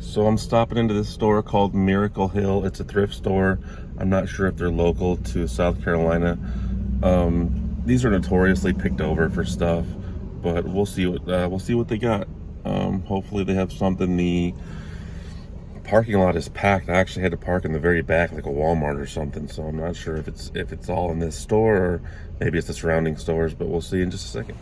So I'm stopping into this store called Miracle Hill. It's a thrift store. I'm not sure if they're local to South Carolina. These are notoriously picked over for stuff, but we'll see what they got. Hopefully they have something. The parking lot is packed. I actually had to park in the very back, like a Walmart or something. So I'm not sure if it's all in this store or maybe it's the surrounding stores, but we'll see in just a second.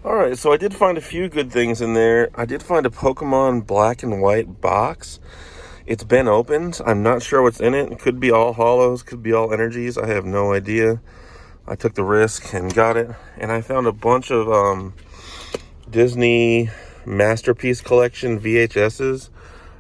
Alright, so I did find a few good things in there. I did find a Pokemon black and white box. It's been opened. I'm not sure what's in it. It could be all holos, could be all energies. I have no idea. I took the risk and got it. And I found a bunch of Disney Masterpiece Collection VHSs.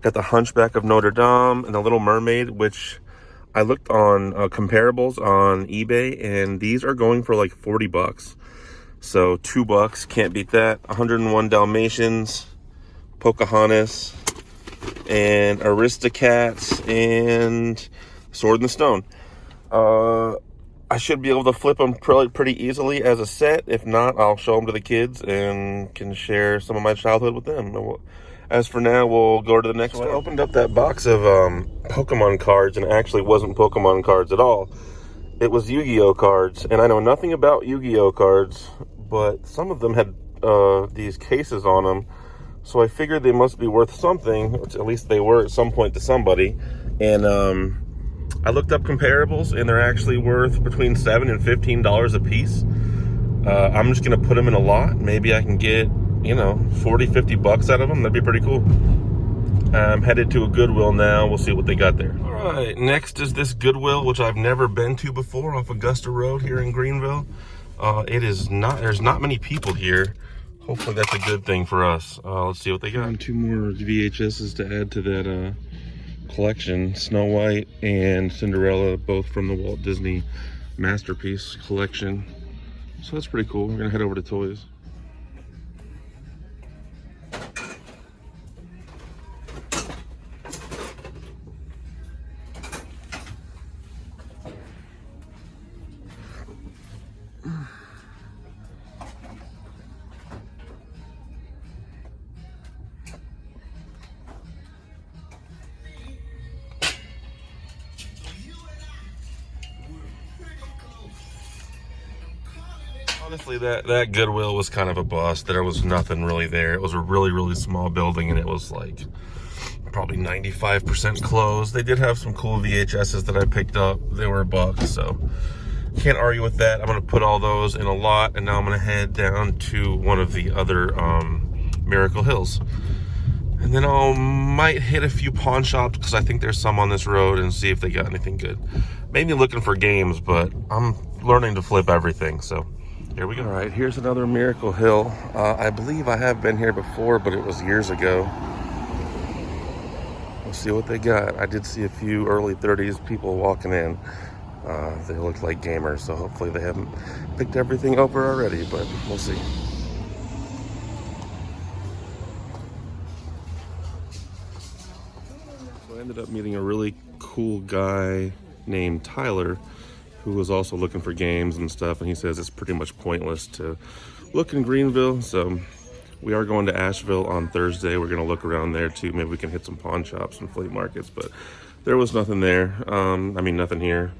Got the Hunchback of Notre Dame and the Little Mermaid, which I looked on comparables on eBay, and these are going for like $40. So $2, can't beat that. 101 Dalmatians, Pocahontas, and Aristocats, and Sword in the Stone. I should be able to flip them pretty easily as a set. If not, I'll show them to the kids and can share some of my childhood with them. As for now, we'll go to the next one. I opened up that box of Pokemon cards, and it actually wasn't Pokemon cards at all. It was Yu-Gi-Oh cards, and I know nothing about Yu-Gi-Oh cards, but some of them had these cases on them, so I figured they must be worth something, which at least they were at some point to somebody. And I looked up comparables, and they're actually worth between $7 and $15 a piece. I'm just gonna put them in a lot. Maybe I can get, $40-50 out of them. That'd be pretty cool. I'm headed to a Goodwill now. We'll see what they got there. All right, next is this Goodwill, which I've never been to before, off Augusta Road here in Greenville. There's not many people here. Hopefully that's a good thing for us. Let's see what they got. Two more VHSs to add to that collection. Snow White and Cinderella, both from the Walt Disney Masterpiece Collection. So that's pretty cool. We're gonna head over to Toys. Honestly, that Goodwill was kind of a bust. There was nothing really there. It was a really, really small building, and it was like probably 95% closed. They did have some cool VHSs that I picked up. They were $1, so can't argue with that. I'm going to put all those in a lot, and now I'm going to head down to one of the other Miracle Hills. And then I might hit a few pawn shops, because I think there's some on this road, and see if they got anything good. Maybe looking for games, but I'm learning to flip everything, so here we go. All right, here's another Miracle Hill. I believe I have been here before, but it was years ago. We'll see what they got. I did see a few early 30s people walking in. They looked like gamers, so hopefully they haven't picked everything over already, but we'll see. So I ended up meeting a really cool guy named Tyler, who was also looking for games and stuff, and he says it's pretty much pointless to look in Greenville. So we are going to Asheville on Thursday. We're going to look around there too. Maybe we can hit some pawn shops and flea markets, but there was nothing there. Nothing here.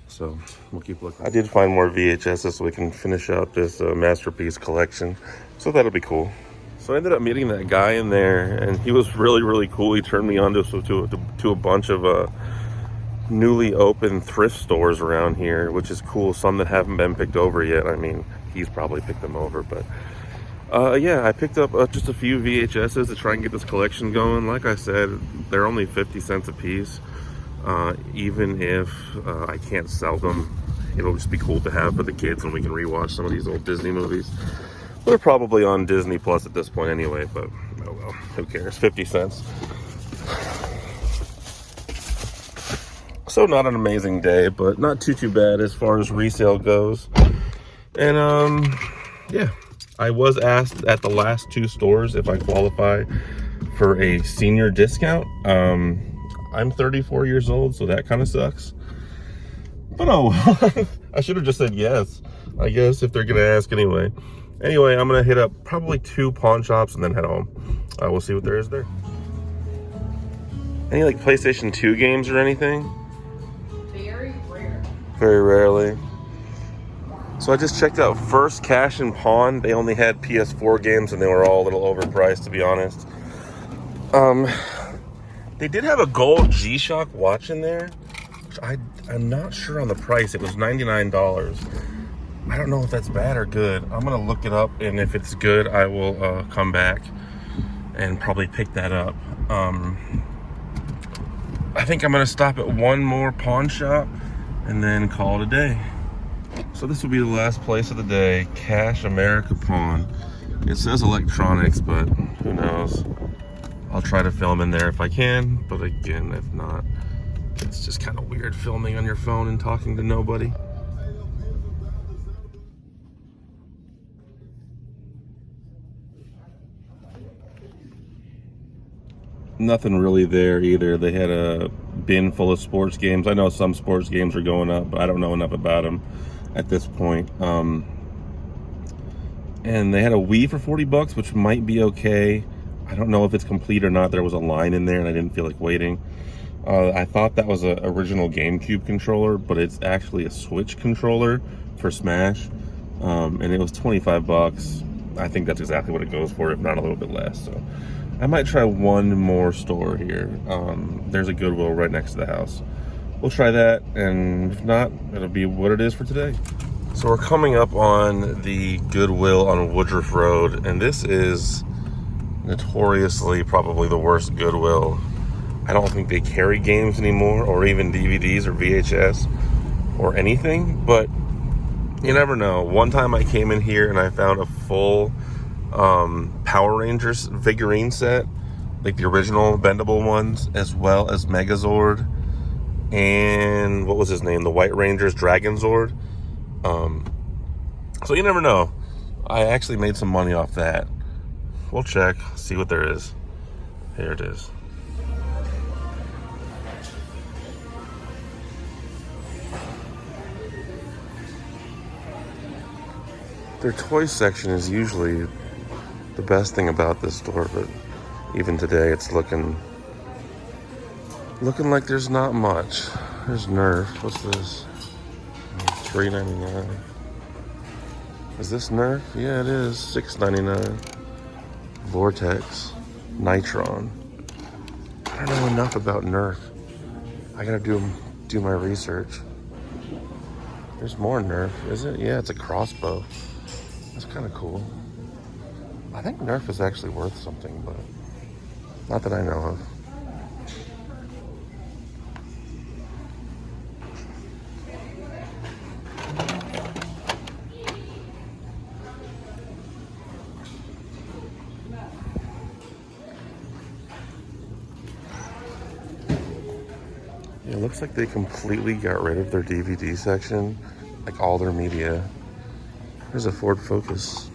So we'll keep looking. I did find more VHSs so we can finish out this Masterpiece Collection. So that'll be cool. So I ended up meeting that guy in there, and he was really, really cool. He turned me on to a bunch of newly opened thrift stores around here, which is cool. Some that haven't been picked over yet. I mean, he's probably picked them over, but yeah, I picked up just a few VHSs to try and get this collection going. Like I said, they're only 50 cents a piece. Even if I can't sell them, it'll just be cool to have for the kids, and we can rewatch some of these old Disney movies. They're probably on Disney Plus at this point anyway, but oh well, who cares? 50 cents. So not an amazing day, but not too bad as far as resale goes. And yeah, I was asked at the last two stores if I qualify for a senior discount. I'm 34 years old, so that kind of sucks. But oh, I should have just said yes, I guess, if they're gonna ask anyway. Anyway, I'm gonna hit up probably 2 pawn shops and then head home. We'll see what there is there. Any like PlayStation 2 games or anything? Very rare. Very rarely. So I just checked out First Cash and Pawn. They only had PS4 games and they were all a little overpriced, to be honest. They did have a gold G-Shock watch in there, which I'm not sure on the price. It was $99. I don't know if that's bad or good. I'm gonna look it up, and if it's good, I will come back and probably pick that up. I think I'm gonna stop at one more pawn shop and then call it a day. So this will be the last place of the day, Cash America Pawn. It says electronics, but who knows? I'll try to film in there if I can, but again, if not, it's just kind of weird filming on your phone and talking to nobody. Nothing really there either. They had a bin full of sports games. I know some sports games are going up, but I don't know enough about them at this point. And they had a Wii for 40 bucks, which might be okay. I don't know if it's complete or not. There was a line in there and I didn't feel like waiting. I thought that was an original GameCube controller, but it's actually a Switch controller for Smash. And it was 25 bucks. I think that's exactly what it goes for, if not a little bit less. So I might try one more store here. There's a Goodwill right next to the house. We'll try that, and if not, it'll be what it is for today. So we're coming up on the Goodwill on Woodruff Road, and this is notoriously probably the worst Goodwill. I don't think they carry games anymore, or even DVDs or VHS or anything, but you never know. One time I came in here and I found a full Power Rangers figurine set, like the original bendable ones, as well as Megazord and what was his name, the White Ranger's Dragon Zord. So you never know. I actually made some money off that. We'll check, see what there is. Here it is. Their toy section is usually the best thing about this store, but even today it's looking like there's not much. There's Nerf. What's this? $3.99. Is this Nerf? Yeah, it is. $6.99. Vortex. Nitron. I don't know enough about Nerf. I gotta do my research. There's more Nerf, is it? Yeah, it's a crossbow. That's kind of cool. I think Nerf is actually worth something, but not that I know of. Yeah, it looks like they completely got rid of their DVD section, like all their media. There's a Ford Focus.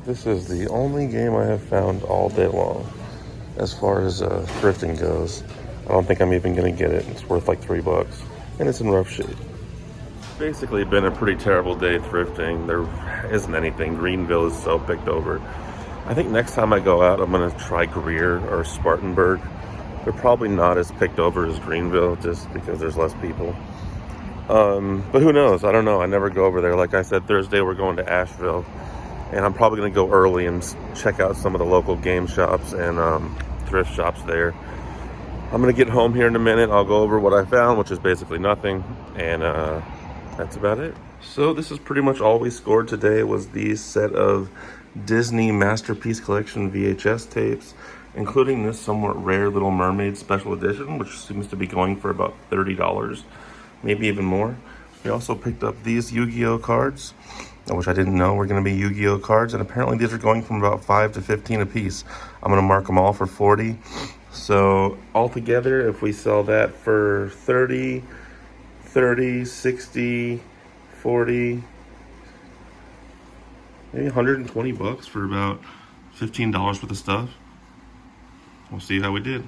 This is the only game I have found all day long as far as thrifting goes. I don't think I'm even gonna get it. It's worth like $3 and it's in rough shape. Basically been a pretty terrible day thrifting. There isn't anything. Greenville is so picked over. I think next time I go out, I'm going to try Greer or Spartanburg. They're probably not as picked over as Greenville just because there's less people. But who knows? I don't know. I never go over there. Like I said, Thursday we're going to Asheville. And I'm probably going to go early and check out some of the local game shops and thrift shops there. I'm going to get home here in a minute. I'll go over what I found, which is basically nothing. And that's about it. So this is pretty much all we scored today was these set of Disney Masterpiece Collection VHS tapes, including this somewhat rare Little Mermaid Special Edition, which seems to be going for about $30, maybe even more. We also picked up these Yu-Gi-Oh cards, which I didn't know were going to be Yu-Gi-Oh cards, and apparently these are going from about 5 to 15 a piece. I'm going to mark them all for 40. So altogether, if we sell that for 30, 60, 40, maybe 120 bucks for about $15 worth of stuff. We'll see how we did.